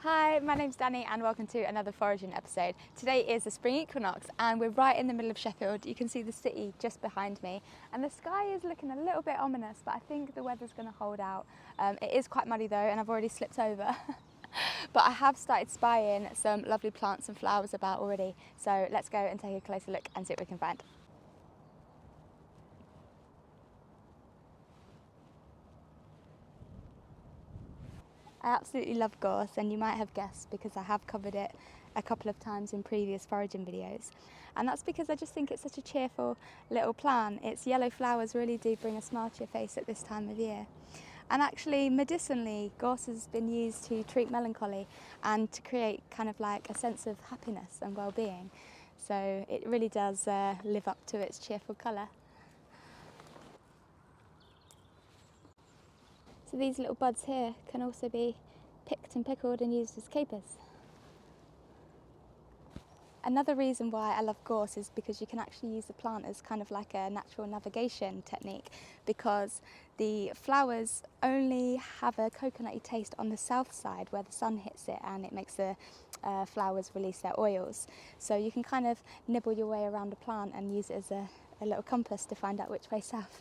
Hi, my name's Danny and welcome to another foraging episode. Today is the Spring Equinox and we're right in the middle of Sheffield. You can see the city just behind me and the sky is looking a little bit ominous, but I think the weather's going to hold out. It is quite muddy though and I've already slipped over. But I have started spying some lovely plants and flowers about already. So let's go and take a closer look and see what we can find. I absolutely love gorse, and you might have guessed because I have covered it a couple of times in previous foraging videos. And that's because I just think it's such a cheerful little plant. Its yellow flowers really do bring a smile to your face at this time of year. And actually, medicinally, gorse has been used to treat melancholy and to create kind of like a sense of happiness and well-being. So it really does live up to its cheerful colour. So these little buds here can also be picked and pickled and used as capers. Another reason why I love gorse is because you can actually use the plant as kind of like a natural navigation technique, because the flowers only have a coconutty taste on the south side where the sun hits it and it makes the flowers release their oils. So you can kind of nibble your way around the plant and use it as a little compass to find out which way south.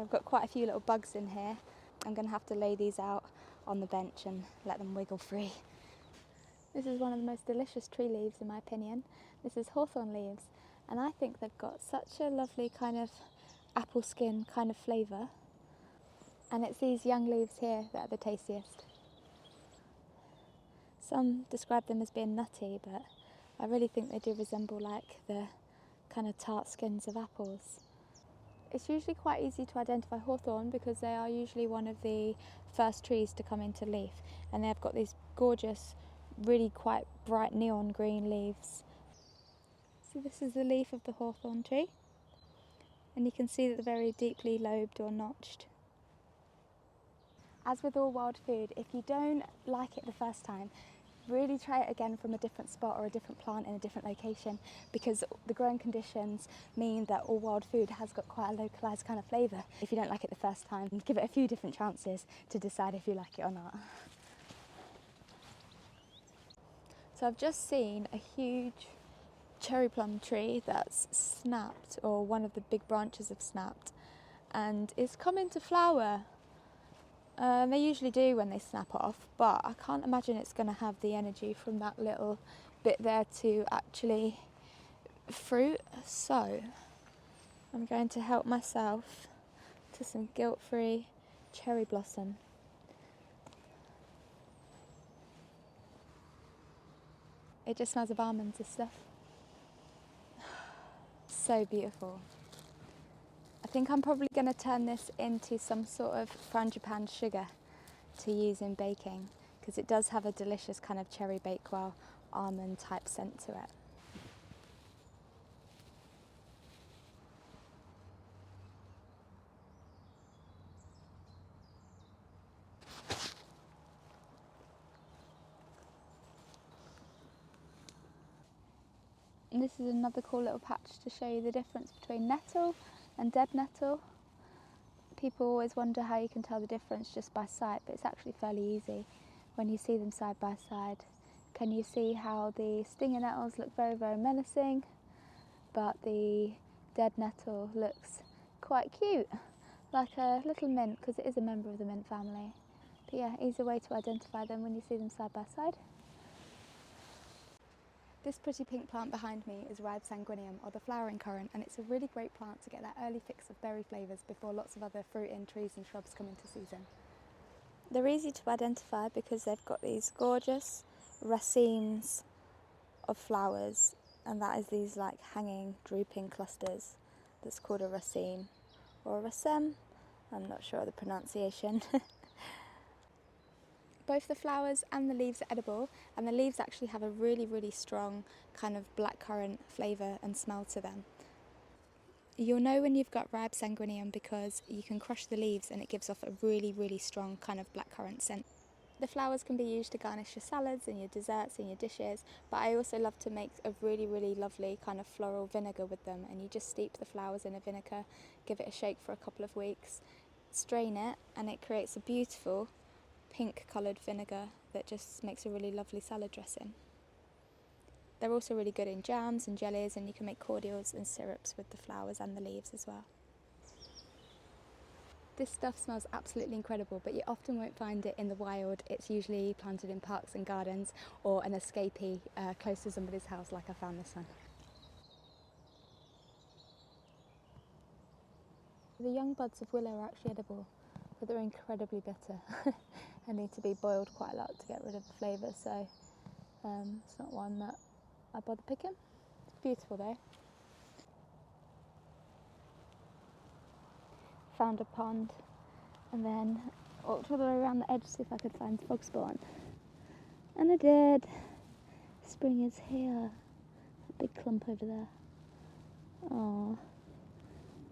I've got quite a few little bugs in here. I'm going to have to lay these out on the bench and let them wiggle free. This is one of the most delicious tree leaves in my opinion. This is Hawthorn leaves and I think they've got such a lovely kind of apple skin kind of flavour. And it's these young leaves here that are the tastiest. Some describe them as being nutty, but I really think they do resemble like the kind of tart skins of apples. It's usually quite easy to identify hawthorn because they are usually one of the first trees to come into leaf, and they've got these gorgeous, really quite bright neon green leaves. So this is the leaf of the hawthorn tree, and you can see that they're very deeply lobed or notched. As with all wild food, if you don't like it the first time, really try it again from a different spot or a different plant in a different location, because the growing conditions mean that all wild food has got quite a localised kind of flavour. If you don't like it the first time, give it a few different chances to decide if you like it or not. So I've just seen a huge cherry plum tree that's snapped, or one of the big branches have snapped, and it's come into flower. They usually do when they snap off, but I can't imagine it's going to have the energy from that little bit there to actually fruit. So I'm going to help myself to some guilt-free cherry blossom. It just smells of almonds, this stuff. So beautiful. I think I'm probably going to turn this into some sort of frangipane sugar to use in baking, because it does have a delicious kind of cherry bakewell almond type scent to it. And this is another cool little patch to show you the difference between nettle and dead nettle. People always wonder how you can tell the difference just by sight, but it's actually fairly easy when you see them side by side. Can you see how the stinging nettles look very, very menacing, but the dead nettle looks quite cute, like a little mint, because it is a member of the mint family. But yeah, easy way to identify them when you see them side by side. This pretty pink plant behind me is Rabe sanguinium, or the flowering currant, and it's a really great plant to get that early fix of berry flavours before lots of other fruiting trees and shrubs come into season. They're easy to identify because they've got these gorgeous racemes of flowers, and that is these like hanging, drooping clusters. That's called a raceme, or a raceme, I'm not sure of the pronunciation. Both the flowers and the leaves are edible, and the leaves actually have a really, really strong kind of blackcurrant flavour and smell to them. You'll know when you've got Rabe sanguinium because you can crush the leaves and it gives off a really, really strong kind of blackcurrant scent. The flowers can be used to garnish your salads and your desserts and your dishes, but I also love to make a really, really lovely kind of floral vinegar with them, and you just steep the flowers in a vinegar, give it a shake for a couple of weeks, strain it, and it creates a beautiful pink coloured vinegar that just makes a really lovely salad dressing. They're also really good in jams and jellies, and you can make cordials and syrups with the flowers and the leaves as well. This stuff smells absolutely incredible, but you often won't find it in the wild. It's usually planted in parks and gardens or an escapee close to somebody's house, like I found this one. The young buds of willow are actually edible, but they're incredibly bitter and need to be boiled quite a lot to get rid of the flavour, so it's not one that I bother picking. It's beautiful though. Found a pond and then walked all the way around the edge to see if I could find frogspawn. And I did. Spring is here. A big clump over there. Aww.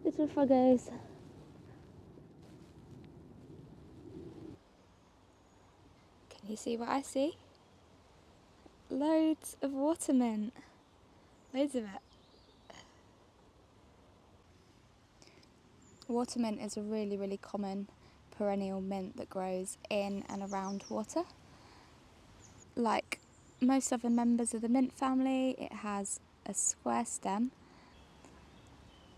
Little froggos. Can you see what I see? Loads of water mint. Loads of it. Water mint is a really, really common perennial mint that grows in and around water. Like most other members of the mint family, it has a square stem.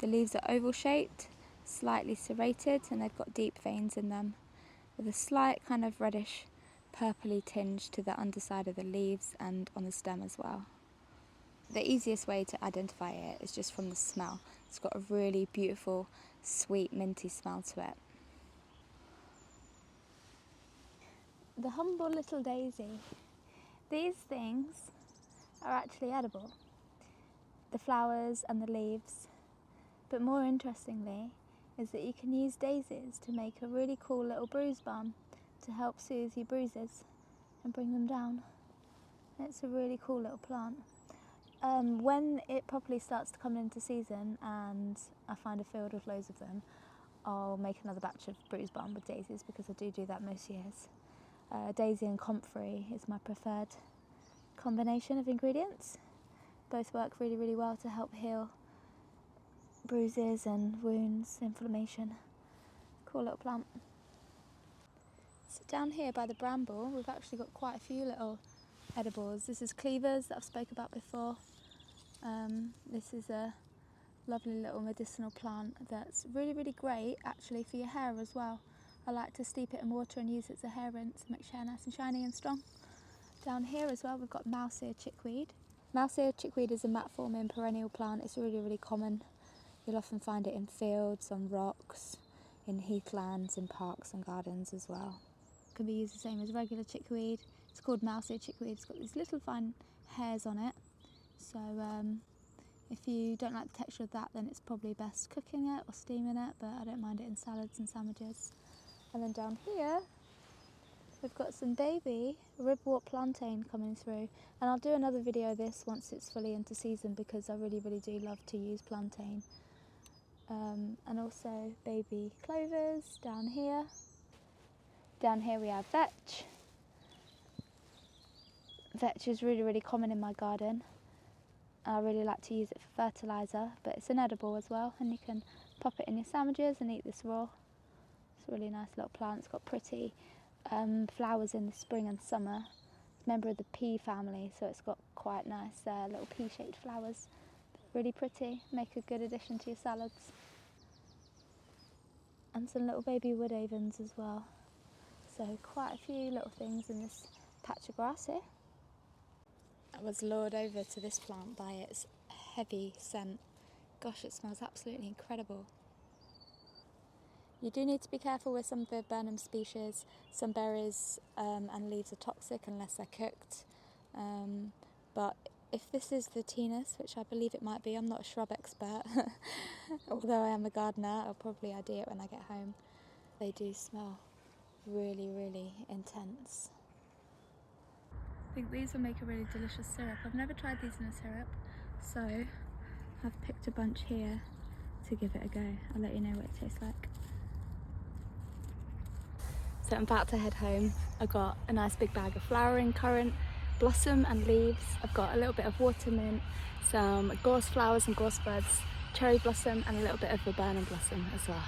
The leaves are oval shaped, slightly serrated, and they've got deep veins in them, with a slight kind of reddish purpley tinge to the underside of the leaves and on the stem as well. The easiest way to identify it is just from the smell. It's got a really beautiful, sweet, minty smell to it. The humble little daisy. These things are actually edible. The flowers and the leaves. But more interestingly is that you can use daisies to make a really cool little bruise balm to help soothe your bruises and bring them down. It's a really cool little plant. When it properly starts to come into season and I find a field with loads of them, I'll make another batch of bruise balm with daisies, because I do that most years. Daisy and comfrey is my preferred combination of ingredients. Both work really, really well to help heal bruises and wounds, inflammation. Cool little plant. So down here by the bramble, we've actually got quite a few little edibles. This is Cleavers that I've spoke about before. This is a lovely little medicinal plant that's really, really great actually for your hair as well. I like to steep it in water and use it as a hair rinse, makes your hair nice and shiny and strong. Down here as well we've got mouse ear chickweed. Mouse ear chickweed is a mat forming perennial plant. It's really, really common. You'll often find it in fields, on rocks, in heathlands, in parks and gardens as well. It can be used the same as regular chickweed. It's called mouse ear chickweed. It's got these little fine hairs on it. So if you don't like the texture of that, then it's probably best cooking it or steaming it, but I don't mind it in salads and sandwiches. And then down here, we've got some baby ribwort plantain coming through. And I'll do another video of this once it's fully into season, because I really, really do love to use plantain. And also baby clovers down here. Down here we have vetch. Vetch is really, really common in my garden. I really like to use it for fertiliser, but it's an edible as well, and you can pop it in your sandwiches and eat this raw. It's a really nice little plant. It's got pretty flowers in the spring and summer. It's a member of the pea family, so it's got quite nice little pea-shaped flowers. Really pretty, make a good addition to your salads. And some little baby wood avens as well. So quite a few little things in this patch of grass here. I was lured over to this plant by its heavy scent. Gosh, it smells absolutely incredible. You do need to be careful with some of the viburnum species. Some berries and leaves are toxic unless they're cooked. But if this is the Tinus, which I believe it might be, I'm not a shrub expert, although I am a gardener, I'll probably ID it when I get home. They do smell really, really intense. I think these will make a really delicious syrup. I've never tried these in a syrup, so I've picked a bunch here to give it a go. I'll let you know what it tastes like. So I'm about to head home. I've got a nice big bag of flowering currant, blossom and leaves. I've got a little bit of water mint, some gorse flowers and gorse buds, cherry blossom, and a little bit of viburnum blossom as well.